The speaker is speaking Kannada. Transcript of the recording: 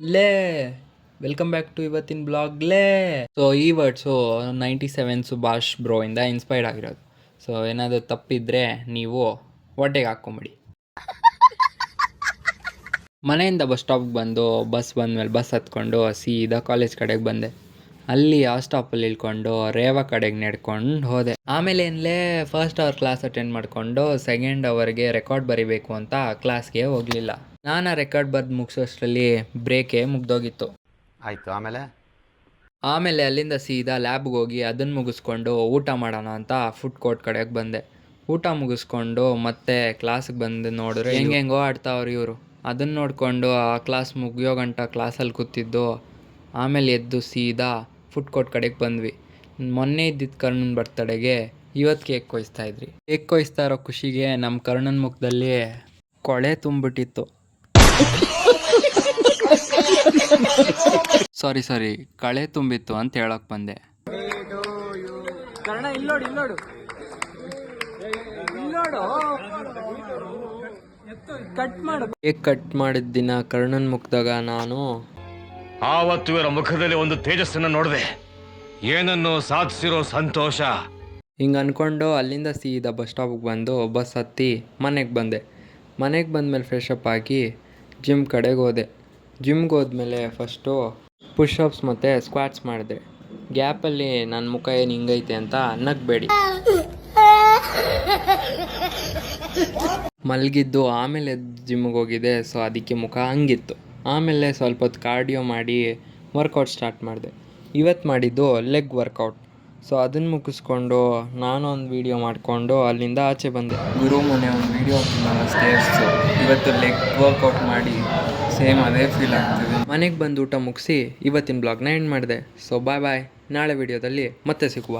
ಲೇ ವೆಲ್ಕಮ್ ಬ್ಯಾಕ್ ಟು ಇವತ್ತಿನ ಬ್ಲಾಗ್ ಲೇ. ಸೊ ಈ ವರ್ಡ್ಸು 97 ಸುಭಾಷ್ ಬ್ರೋ ಇಂದ ಇನ್ಸ್ಪೈರ್ಡ್ ಆಗಿರೋದು. ಸೊ ಏನಾದರೂ ತಪ್ಪಿದ್ರೆ ನೀವು ಹೊಟ್ಟೆಗೆ ಹಾಕ್ಕೊಂಬಿಡಿ. ಮನೆಯಿಂದ ಬಸ್ ಸ್ಟಾಪ್ಗೆ ಬಂದು ಬಸ್ ಬಂದಮೇಲೆ ಬಸ್ ಹತ್ಕೊಂಡು ಸೀದಾ ಕಾಲೇಜ್ ಕಡೆಗೆ ಬಂದೆ. ಅಲ್ಲಿ ಆ ಸ್ಟಾಪಲ್ಲಿ ಇಳ್ಕೊಂಡು ರೇವಾ ಕಡೆಗೆ ನಡ್ಕೊಂಡು ಹೋದೆ. ಆಮೇಲೆ ಏನ್ಲೇ ಫಸ್ಟ್ ಅವರ್ ಕ್ಲಾಸ್ ಅಟೆಂಡ್ ಮಾಡಿಕೊಂಡು ಸೆಕೆಂಡ್ ಅವರ್ಗೆ ರೆಕಾರ್ಡ್ ಬರಿಬೇಕು ಅಂತ ಕ್ಲಾಸ್ಗೆ ಹೋಗಲಿಲ್ಲ. ನಾನು ಆ ರೆಕಾರ್ಡ್ ಬರೆದು ಮುಗಿಸೋಷ್ಟರಲ್ಲಿ ಬ್ರೇಕೇ ಮುಗ್ದೋಗಿತ್ತು. ಆಯಿತು. ಆಮೇಲೆ ಅಲ್ಲಿಂದ ಸೀದಾ ಲ್ಯಾಬ್ಗೆ ಹೋಗಿ ಅದನ್ನು ಮುಗಿಸ್ಕೊಂಡು ಊಟ ಮಾಡೋಣ ಅಂತ ಫುಡ್ ಕೋರ್ಟ್ ಕಡೆಗೆ ಬಂದೆ. ಊಟ ಮುಗಿಸ್ಕೊಂಡು ಮತ್ತೆ ಕ್ಲಾಸಿಗೆ ಬಂದು ನೋಡಿದ್ರೆ ಹೆಂಗೆಂಗೋ ಆಡ್ತಾವ್ರು ಇವರು. ಅದನ್ನು ನೋಡಿಕೊಂಡು ಆ ಕ್ಲಾಸ್ ಮುಗಿಯೋ ಗಂಟ ಕ್ಲಾಸಲ್ಲಿ ಕೂತಿದ್ದು. ಆಮೇಲೆ ಎದ್ದು ಸೀದಾ ಫುಡ್ ಕೋರ್ಟ್ ಕಡೆಗೆ ಬಂದ್ವಿ. ಮೊನ್ನೆ ಇದ್ದಿದ್ದು ಕರ್ಣನ್ ಬರ್ತಡೆಗೆ ಇವತ್ತು ಕೇಕ್ ಕೊಯ್ಸ್ತಾಯಿದ್ರಿ. ಕೇಕ್ ಕೊಯ್ಸ್ತಾ ಇರೋ ಖುಷಿಗೆ ನಮ್ಮ ಕರ್ಣನ ಮುಖದಲ್ಲಿ ಕೊಳೆ ತುಂಬಿಟ್ಟಿತ್ತು. ಸಾರಿ ಕಳೆ ತುಂಬಿತ್ತು ಅಂತ ಹೇಳಕ್ ಬಂದೆ. ಕೇಕ್ ಕಟ್ ಮಾಡಿದ ದಿನ ಕರ್ಣನ್ ಮುಖದಾಗ ನಾನು ಆವತ್ತು ಇವರ ಮುಖದಲ್ಲಿ ಒಂದು ತೇಜಸ್ಸನ್ನು ನೋಡಿದೆ, ಏನನ್ನು ಸಾಧಿಸಿರೋ ಸಂತೋಷ. ಹಿಂಗೆ ಅನ್ಕೊಂಡು ಅಲ್ಲಿಂದ ಸೀದಾ ಬಸ್ ಸ್ಟಾಪಿಗೆ ಬಂದು ಬಸ್ ಹತ್ತಿ ಮನೆಗೆ ಬಂದೆ. ಮನೆಗೆ ಬಂದಮೇಲೆ ಫ್ರೆಶಪ್ ಆಗಿ ಜಿಮ್ ಕಡೆಗೆ ಹೋದೆ. ಜಿಮ್ಗೆ ಹೋದ್ಮೇಲೆ ಫಸ್ಟು ಪುಷಪ್ಸ್ ಮತ್ತು ಸ್ಕ್ವಾಟ್ಸ್ ಮಾಡಿದೆ. ಗ್ಯಾಪಲ್ಲಿ ನನ್ನ ಮುಖ ಏನು ಹಿಂಗೈತೆ ಅಂತ ನಗಬೇಡಿ. ಮಲಗಿದ್ದು ಆಮೇಲೆ ಜಿಮ್ಗೆ ಹೋಗಿದೆ, ಸೊ ಅದಕ್ಕೆ ಮುಖ ಹಂಗಿತ್ತು. ಆಮೇಲೆ ಸ್ವಲ್ಪ ಹೊತ್ತು ಕಾರ್ಡಿಯೋ ಮಾಡಿ ವರ್ಕೌಟ್ ಸ್ಟಾರ್ಟ್ ಮಾಡಿದೆ. ಇವತ್ತು ಮಾಡಿದ್ದು ಲೆಗ್ ವರ್ಕೌಟ್. ಸೊ ಅದನ್ನು ಮುಗಿಸ್ಕೊಂಡು ನಾನು ಒಂದು ವೀಡಿಯೋ ಮಾಡಿಕೊಂಡು ಅಲ್ಲಿಂದ ಆಚೆ ಬಂದೆ. ಗುರು ಮೊನ್ನೆ ಒಂದು ವೀಡಿಯೋ ಸ್ಟೇರ್ಸು, ಇವತ್ತು ಲೆಗ್ ವರ್ಕೌಟ್ ಮಾಡಿ ಸೇಮ್ ಅದೇ ಫೀಲ್ ಆಗ್ತಿದೆ. ಮನೆಗೆ ಬಂದು ಊಟ ಮುಗಿಸಿ ಇವತ್ತಿನ ಬ್ಲಾಗ್ನ ಎಂಡ್ ಮಾಡಿದೆ. ಸೊ ಬಾಯ್, ನಾಳೆ ವೀಡಿಯೋದಲ್ಲಿ ಮತ್ತೆ ಸಿಗುವ.